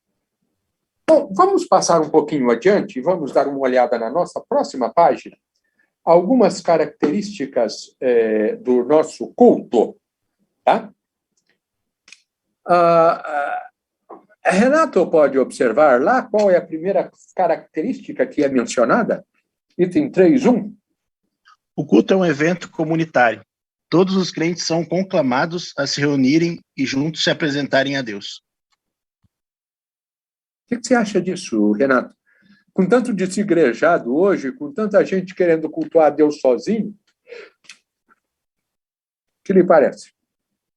Bom, vamos passar um pouquinho adiante e vamos dar uma olhada na nossa próxima página. Algumas características do nosso culto. Tá? Renato pode observar lá qual é a primeira característica que é mencionada? Item 3.1. O culto é um evento comunitário. Todos os crentes são conclamados a se reunirem e juntos se apresentarem a Deus. O que você acha disso, Renato? Com tanto desigrejado hoje, com tanta gente querendo cultuar a Deus sozinho, o que lhe parece?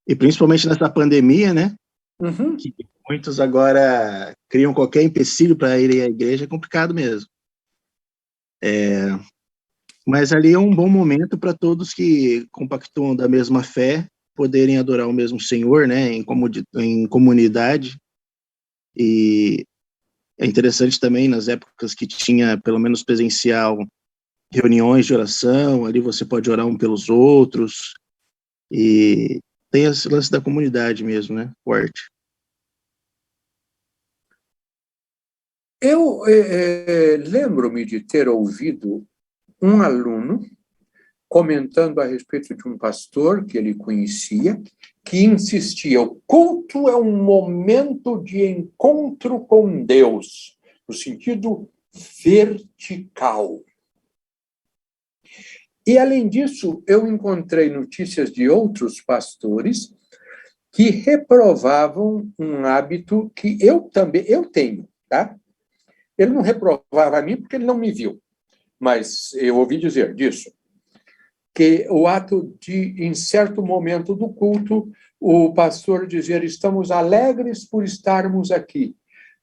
E principalmente nessa pandemia, né? Uhum. Que muitos agora criam qualquer empecilho para ir à igreja, é complicado mesmo. Mas ali é um bom momento para todos que compactuam da mesma fé poderem adorar o mesmo Senhor, né, em comunidade. E é interessante também, nas épocas que tinha, pelo menos presencial, reuniões de oração, ali você pode orar um pelos outros, e tem esse lance da comunidade mesmo, né, forte. Eu lembro-me de ter ouvido um aluno comentando a respeito de um pastor que ele conhecia, que insistia: o culto é um momento de encontro com Deus, no sentido vertical. E, além disso, eu encontrei notícias de outros pastores que reprovavam um hábito que eu tenho, tá? Ele não reprovava a mim porque ele não me viu, mas eu ouvi dizer disso, que o ato de, em certo momento do culto, o pastor dizer: estamos alegres por estarmos aqui.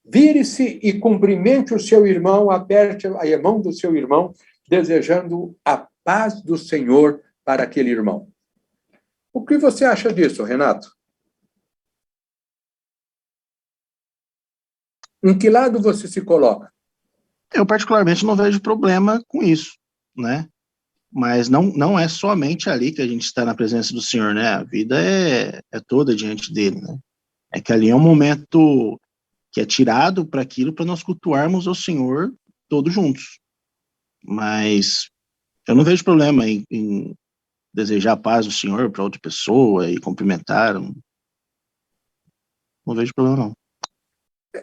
Vire-se e cumprimente o seu irmão, aperte a mão do seu irmão, desejando a paz do Senhor para aquele irmão. O que você acha disso, Renato? Em que lado você se coloca? Eu, particularmente, não vejo problema com isso, né? Mas não é somente ali que a gente está na presença do Senhor, né? A vida é toda diante dele, né? É que ali é um momento que é tirado para aquilo, para nós cultuarmos ao Senhor todos juntos. Mas eu não vejo problema em desejar a paz do Senhor para outra pessoa e cumprimentar. Não vejo problema, não.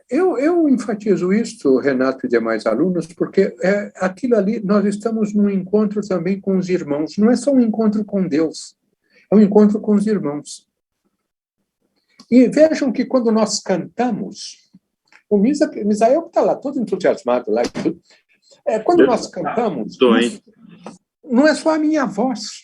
Eu enfatizo isso, Renato e demais alunos, porque aquilo ali, nós estamos num encontro também com os irmãos. Não é só um encontro com Deus, é um encontro com os irmãos. E vejam que quando nós cantamos, o Misael está lá, todo entusiasmado lá, quando nós cantamos, não é só a minha voz,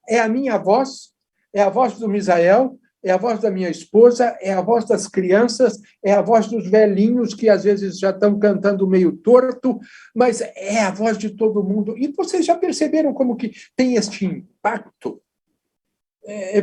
é a minha voz, é a voz do Misael, é a voz da minha esposa, é a voz das crianças, é a voz dos velhinhos que às vezes já estão cantando meio torto, mas é a voz de todo mundo. E vocês já perceberam como que tem este impacto?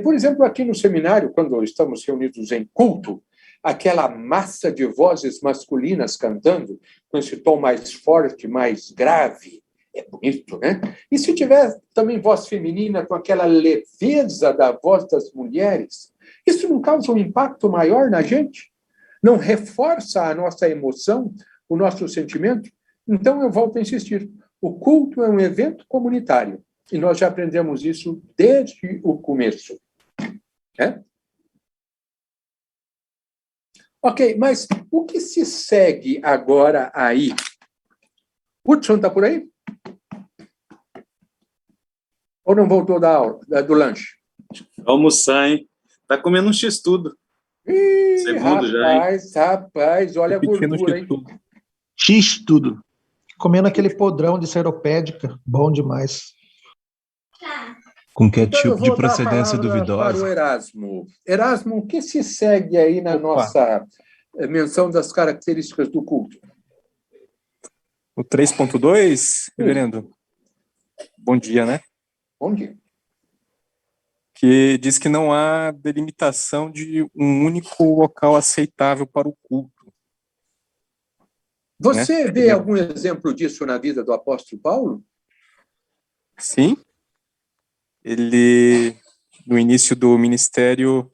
Por exemplo, aqui no seminário, quando estamos reunidos em culto, aquela massa de vozes masculinas cantando, com esse tom mais forte, mais grave, é bonito, né? E se tiver também voz feminina com aquela leveza da voz das mulheres, isso não causa um impacto maior na gente? Não reforça a nossa emoção, o nosso sentimento? Então, eu volto a insistir. O culto é um evento comunitário. E nós já aprendemos isso desde o começo. Ok, mas o que se segue agora aí? Hudson está por aí? Ou não voltou da aula, do lanche? Almoçar, hein? Tá comendo um x-tudo. Segundo já, hein? Rapaz, olha a gordura, hein? X-tudo. Comendo aquele podrão de seropédica. Bom demais. Com Então, ketchup de procedência para duvidosa. o Erasmo. Erasmo, o que se segue aí na nossa menção das características do culto? O 3.2, reverendo? Bom dia, né? Bom dia. Que diz que não há delimitação de um único local aceitável para o culto. Você vê algum exemplo disso na vida do apóstolo Paulo? Sim. Ele, no início do ministério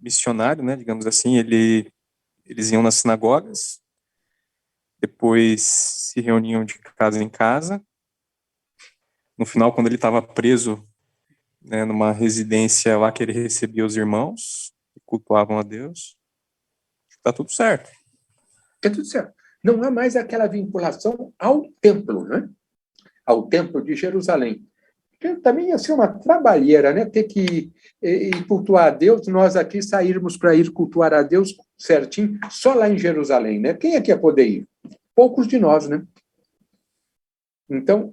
missionário, né, digamos assim, eles iam nas sinagogas, depois se reuniam de casa em casa. No final, quando ele estava preso, né, numa residência lá que ele recebia os irmãos, que cultuavam a Deus, está tudo certo. É tudo certo. Não há mais aquela vinculação ao templo, né? Ao templo de Jerusalém. Porque também ia ser uma trabalheira, né? Ter que ir cultuar a Deus, nós aqui sairmos para ir cultuar a Deus certinho, só lá em Jerusalém, né? Quem é que ia poder ir? Poucos de nós, né? Então,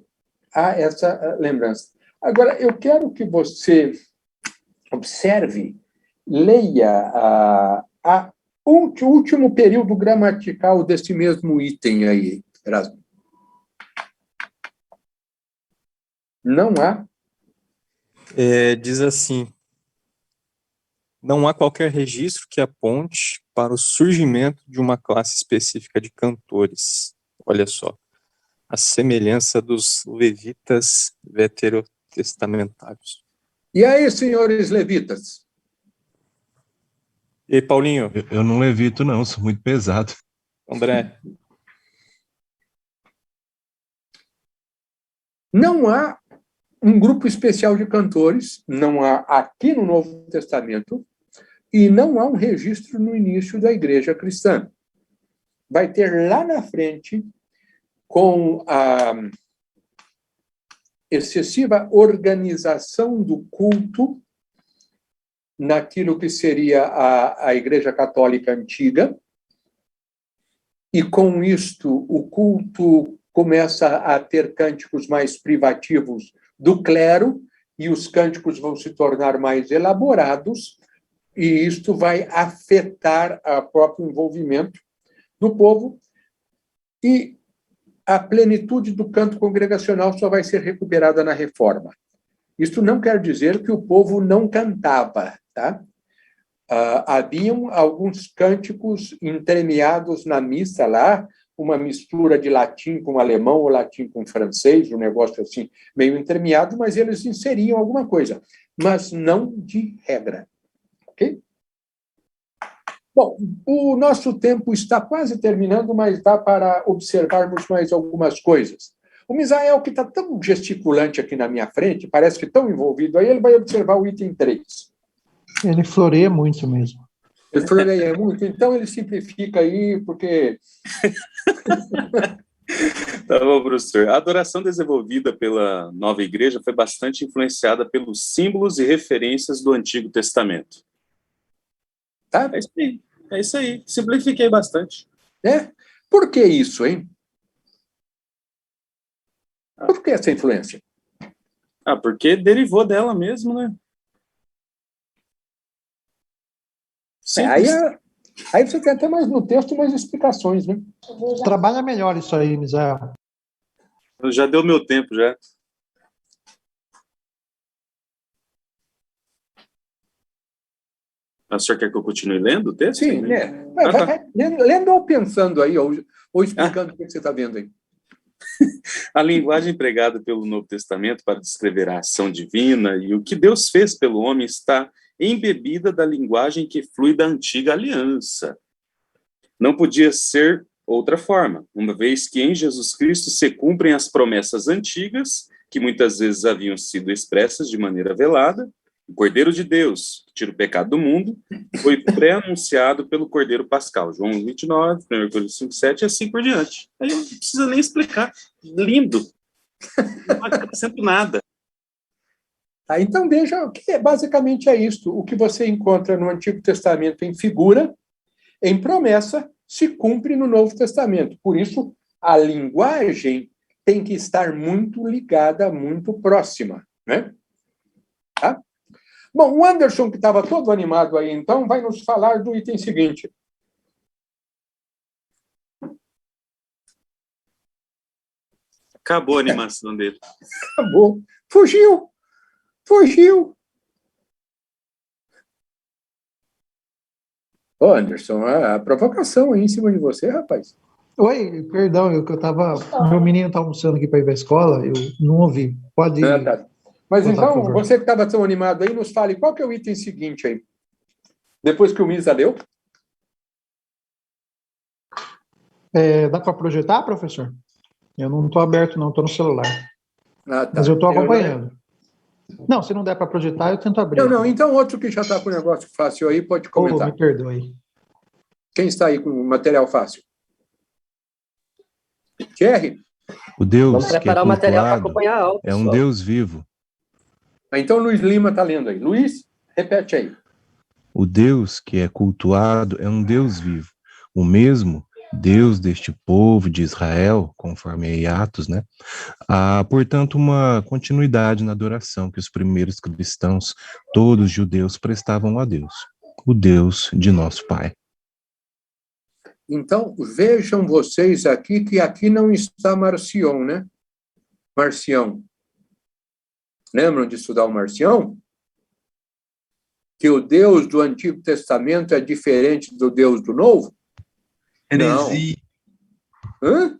há essa lembrança. Agora, eu quero que você observe, leia o último período gramatical desse mesmo item aí, Erasmo. Não há. Diz assim: não há qualquer registro que aponte para o surgimento de uma classe específica de cantores. Olha só, a semelhança dos levitas veterotestamentários. E aí, senhores levitas? E aí, Paulinho? Eu não levito, não, sou muito pesado. André? Não há um grupo especial de cantores, não há aqui no Novo Testamento, e não há um registro no início da igreja cristã. Vai ter lá na frente, com a excessiva organização do culto naquilo que seria a Igreja Católica Antiga, e com isto o culto começa a ter cânticos mais privativos do clero, e os cânticos vão se tornar mais elaborados, e isto vai afetar o próprio envolvimento do povo, e a plenitude do canto congregacional só vai ser recuperada na Reforma. Isto não quer dizer que o povo não cantava, tá? Haviam alguns cânticos entremeados na missa lá, uma mistura de latim com alemão ou latim com francês, um negócio assim meio entremeado, mas eles inseriam alguma coisa, mas não de regra. Ok? Bom, o nosso tempo está quase terminando, mas dá para observarmos mais algumas coisas. O Misael, que está tão gesticulante aqui na minha frente, parece que tão envolvido aí, ele vai observar o item 3. Ele floreia muito mesmo. Ele floreia muito, então ele simplifica aí, porque... Tá bom, professor. A adoração desenvolvida pela nova igreja foi bastante influenciada pelos símbolos e referências do Antigo Testamento. Tá? É isso aí. É isso aí. Simplifiquei bastante. Por que isso, hein? Por que essa influência? Porque derivou dela mesmo, né? Aí você tem até mais no texto mais explicações, né? Trabalha melhor isso aí, Misael. Já deu meu tempo, já. O senhor quer que eu continue lendo o texto? Sim, né? Vai lendo ou pensando aí, ou explicando o que você está vendo aí. A linguagem empregada pelo Novo Testamento para descrever a ação divina e o que Deus fez pelo homem está embebida da linguagem que flui da antiga aliança. Não podia ser outra forma, uma vez que em Jesus Cristo se cumprem as promessas antigas, que muitas vezes haviam sido expressas de maneira velada. O Cordeiro de Deus, que tira o pecado do mundo, foi pré-anunciado pelo Cordeiro Pascal. João 29, 1 Coríntios 5:7 e assim por diante. Aí não precisa nem explicar. Lindo. Não acrescento nada. Então veja que basicamente é isto. O que você encontra no Antigo Testamento em figura, em promessa, se cumpre no Novo Testamento. Por isso, a linguagem tem que estar muito ligada, muito próxima, né? Tá? Bom, o Anderson, que estava todo animado aí, então, vai nos falar do item seguinte. Acabou a animação dele. Acabou. Fugiu. Ô, Anderson, a provocação aí em cima de você, rapaz. Oi, perdão, meu menino está almoçando aqui para ir para a escola, eu não ouvi. Pode ir. Tá. Mas botar, então, você que estava tão animado aí, nos fale qual que é o item seguinte aí. Depois que o Misa leu. Dá para projetar, professor? Eu não estou aberto, não, estou no celular. Tá. Mas eu estou acompanhando. Não, se não der para projetar, eu tento abrir. Não, então outro que já está com o negócio fácil aí, pode comentar. Me perdoe. Quem está aí com material fácil? Thierry? O Deus Vamos preparar o material para cultuado acompanhar a aula. é um pessoal. Deus vivo. Então Luiz Lima está lendo aí. Luiz, repete aí. O Deus que é cultuado é um Deus vivo. O mesmo Deus deste povo de Israel, conforme aí Atos, né? Há, portanto, uma continuidade na adoração que os primeiros cristãos, todos judeus, prestavam a Deus, o Deus de nosso Pai. Então, vejam vocês aqui que aqui não está Marcion, né? Marcião. Lembram de estudar o Marcião? Que o Deus do Antigo Testamento é diferente do Deus do Novo? Heresia. Hã?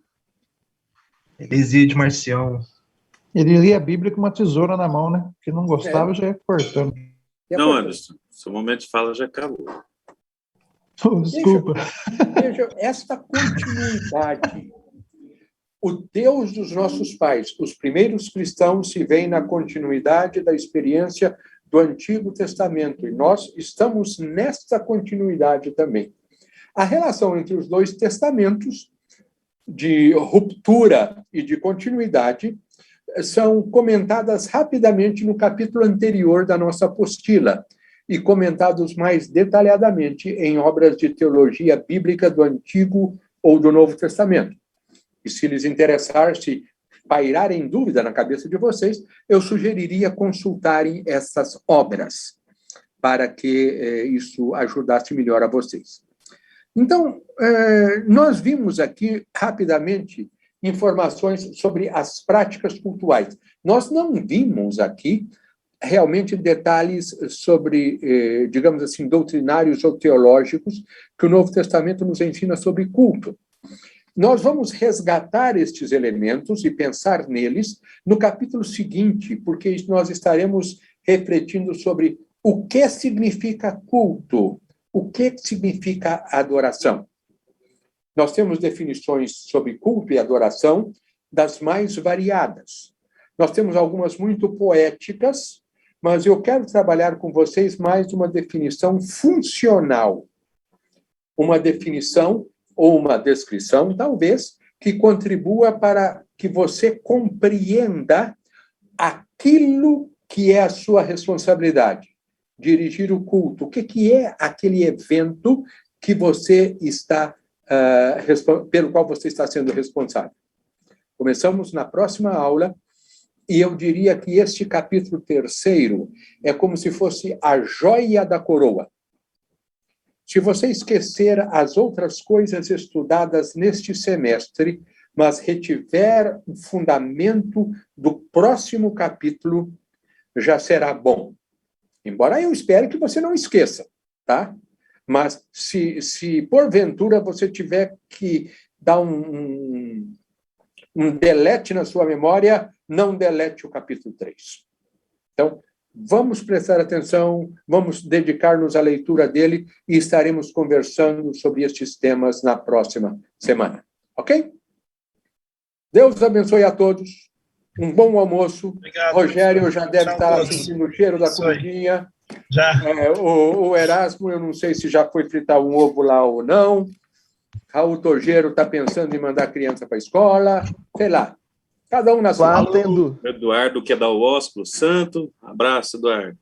Heresia de Marcião. Ele lia a Bíblia com uma tesoura na mão, né? Que não gostava, já ia cortando. Não, Anderson, seu momento de fala já acabou. Desculpa. Veja, esta continuidade. O Deus dos nossos pais, os primeiros cristãos, se veem na continuidade da experiência do Antigo Testamento, e nós estamos nesta continuidade também. A relação entre os dois testamentos, de ruptura e de continuidade, são comentadas rapidamente no capítulo anterior da nossa apostila e comentados mais detalhadamente em obras de teologia bíblica do Antigo ou do Novo Testamento. E se lhes interessar, se pairarem dúvida na cabeça de vocês, eu sugeriria consultarem essas obras para que isso ajudasse melhor a vocês. Então, nós vimos aqui, rapidamente, informações sobre as práticas cultuais. Nós não vimos aqui, realmente, detalhes sobre, digamos assim, doutrinários ou teológicos que o Novo Testamento nos ensina sobre culto. Nós vamos resgatar estes elementos e pensar neles no capítulo seguinte, porque nós estaremos refletindo sobre o que significa culto, o que significa adoração. Nós temos definições sobre culto e adoração das mais variadas. Nós temos algumas muito poéticas, mas eu quero trabalhar com vocês mais uma definição funcional. uma definição ou uma descrição, talvez, que contribua para que você compreenda aquilo que é a sua responsabilidade. Dirigir o culto. O que é aquele evento que você está, pelo qual você está sendo responsável? Começamos na próxima aula, e eu diria que este capítulo 3 é como se fosse a joia da coroa. Se você esquecer as outras coisas estudadas neste semestre, mas retiver o fundamento do próximo capítulo, já será bom. Embora eu espere que você não esqueça, tá? Mas se porventura você tiver que dar um delete na sua memória, não delete o capítulo 3. Então, vamos prestar atenção, vamos dedicar-nos à leitura dele e estaremos conversando sobre estes temas na próxima semana. Ok? Deus abençoe a todos. Um bom almoço. Obrigado, Rogério já deve estar sentindo o cheiro da comidinha. Já. O Erasmo, eu não sei se já foi fritar um ovo lá ou não. Raul Togeiro está pensando em mandar a criança para a escola. Sei lá. Cada um na sua. Eduardo, que é da UOSP, Santo. Abraço, Eduardo.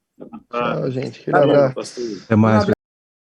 Tchau, gente. Até Abraço. Até mais.